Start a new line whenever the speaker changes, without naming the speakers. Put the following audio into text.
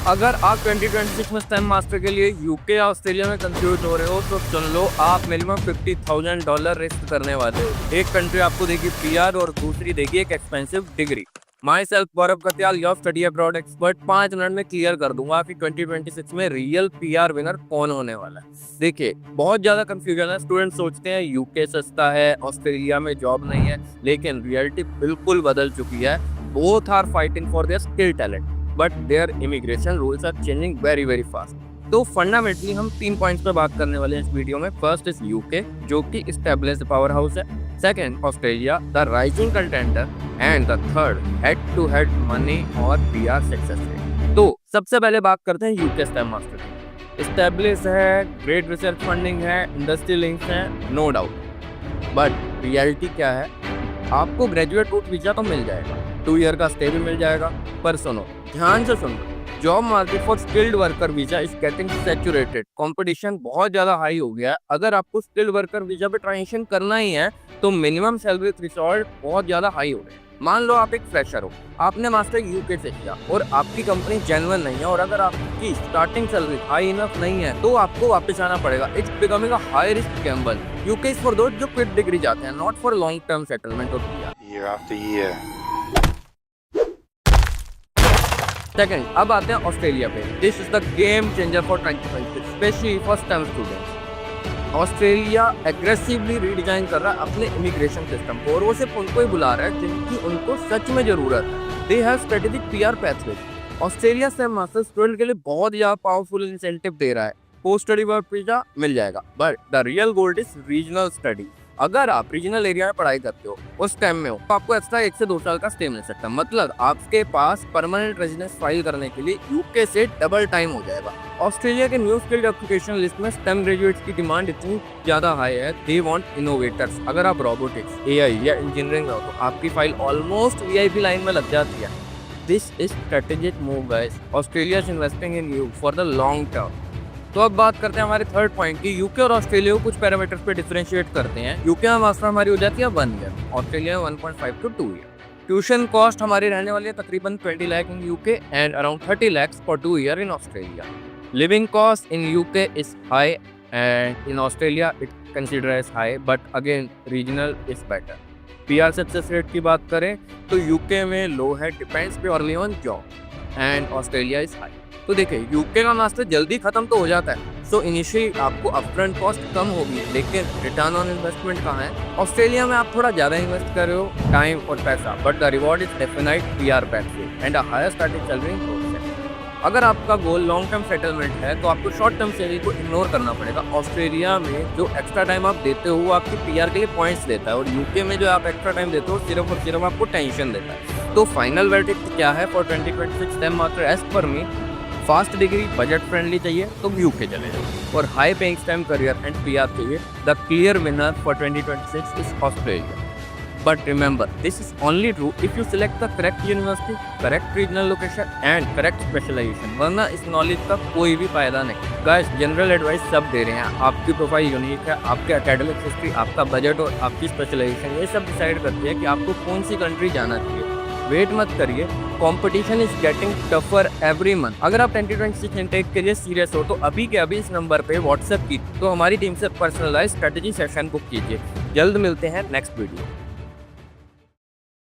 अगर आप 2026 में स्टेम मास्टर के लिए यूके या ऑस्ट्रेलिया में कंफ्यूज हो रहे हो तो सुन लो, आप मिनिमम $50,000 रिस्क करने वाले हो। एक कंट्री आपको देगी पीआर और दूसरी देगी एक expensive degree. My self Gaurav Katyal, your study abroad expert, 5 minute में क्लियर कर दूंगा कि 2026 में रियल पीआर विनर कौन होने वाला है। देखिए, बहुत ज्यादा कंफ्यूजन है। स्टूडेंट सोचते हैं यूके सस्ता है, ऑस्ट्रेलिया में जॉब नहीं है, लेकिन रियलिटी बिल्कुल बदल चुकी है। Both are fighting for their skill talent, but their immigration rules are changing very very fast. तो फंडामेंटली हम 3 पॉइंट्स पे बात करने वाले हैं इस वीडियो में। फर्स्ट इज यूके, जो कि एस्टैब्लिश्ड पावर हाउस है। Second Australia, the rising contender. And the third, head to head money और पीआर सक्सेस रेट। तो सबसे पहले बात करते हैं यूके स्टेम मास्टर की। एस्टैब्लिश है, ग्रेट रिसर्च फंडिंग है, इंडस्ट्री लिंक्स है, नो डाउट। बट रियलिटी क्या है? आपको ग्रेजुएट रूट वीजा तो मिल जाएगा, 2 ईयर का स्टे भी मिल जाएगा, पर सुनो, ध्यान से सुनो, job market for skilled worker visa is getting saturated. Competition बहुत ज्यादा हाई हो गया है। अगर आपको स्किल्ड वर्कर वीजा पे ट्रांजिशन करना ही है तो मिनिमम सैलरी थ्रेशोल्ड बहुत ज्यादा हाई हो गए। मान लो आप एक फ्रेशर हो, आपने मास्टर यूके से किया और आपकी कंपनी जेन्युइन नहीं है, और अगर आपकी स्टार्टिंग सैलरी हाई इनफ नहीं है तो आपको वापस आना पड़ेगा। It's becoming a high risk gamble. UK is for दोस्त जो क्विक डिग्री जाते हैं, not for long term settlement और PR.
year after year.
Second, अब आते हैं ऑस्ट्रेलिया पे। This is the game changer for 2026, especially for STEM students. Australia aggressively redesign कर रहा है अपने इमिग्रेशन सिस्टम को, और वो सिर्फ उनको ही बुला रहा है जिनकी उनको सच में जरूरत है। They have strategic PR pathway. Australia stem master student के लिए बहुत ज्यादा पावरफुल इंसेंटिव दे रहा है। पोस्ट स्टडी वर्क वीजा मिल जाएगा, but the real gold is regional study. अगर आप रीजनल एरिया में पढ़ाई करते हो, उस टाइम में हो, तो आपको एक्स्ट्रा 1 से 2 साल का स्टे मिल सकता है। मतलब आपके पास परमानेंट रेजिडेंस फाइल करने के लिए यूके से डबल टाइम हो जाएगा। ऑस्ट्रेलिया के न्यू स्किल्ड एप्लीकेशन लिस्ट में स्टेम ग्रेजुएट्स की डिमांड इतनी ज्यादा हाई है, दे वांट इनोवेटर्स। अगर आप रोबोटिक्स, एआई या इंजीनियरिंग हो तो आपकी फाइल ऑलमोस्ट वीआईपी लाइन में लग जाती है। This is strategic move guys. Australia is investing in you for the long term. तो अब बात करते हैं हमारे थर्ड पॉइंट की। यूके और ऑस्ट्रेलिया को कुछ पैरामीटर्स पे डिफरेंशिएट करते हैं। यूके में मास्टर हमारी हो जाती है 1 ईयर, ऑस्ट्रेलिया में 1.5 to 2 ईयर। ट्यूशन कॉस्ट हमारी रहने वाली है तकरीबन 20 lakh in UK and around 30 lakhs for 2 year in Australia. Living cost in UK is high and in Australia it consider as high, but again regional is better. PR success rate की बात करें तो UK में low है, depends purely on job, and Australia is high. तो देखिए, UK का master जल्दी खत्म तो हो जाता है, सो इनिशियली आपको अपफ्रंट कॉस्ट कम होगी, लेकिन रिटर्न ऑन इन्वेस्टमेंट कहाँ है? ऑस्ट्रेलिया में आप थोड़ा ज़्यादा इन्वेस्ट कर रहे हो टाइम और पैसा, but the reward is definite PR pathway and a higher starting salary process. अगर आपका गोल लॉन्ग टर्म सेटलमेंट है तो आपको शॉर्ट टर्म सैलरी को इग्नोर करना पड़ेगा। ऑस्ट्रेलिया में जो एक्स्ट्रा टाइम आप देते हो वो आपकी पीआर के लिए पॉइंट्स देता है, और यूके में जो आप एक्स्ट्रा टाइम देते हो सिर्फ और सिर्फ आपको टेंशन देता है। तो फाइनल वर्डिक्ट क्या है for 2026 stem master? As per me, fast degree, budget friendly चाहिए तो यूके चले जाओ, और high paying STEM career and PR चाहिए, the clear winner for 2026 is Australia. But remember, this is only true if you select the correct university, correct regional location and correct specialisation, वरना इस knowledge का कोई भी फायदा नहीं। Guys, general advice सब दे रहे हैं, आपकी प्रोफाइल यूनिक है, आपके एकेडमिक हिस्ट्री, आपका बजट और आपकी स्पेशलाइजेशन, ये सब डिसाइड करती है कि आपको कौन सी कंट्री जाना चाहिए। वेट मत करिए, competition is getting tougher every month. अगर आप 2026 इनटेक के लिए सीरियस हो तो अभी के अभी इस नंबर पे व्हाट्सएप की तो हमारी टीम से पर्सनलाइज स्ट्रेटेजी सेशन बुक कीजिए। जल्द मिलते हैं नेक्स्ट वीडियो।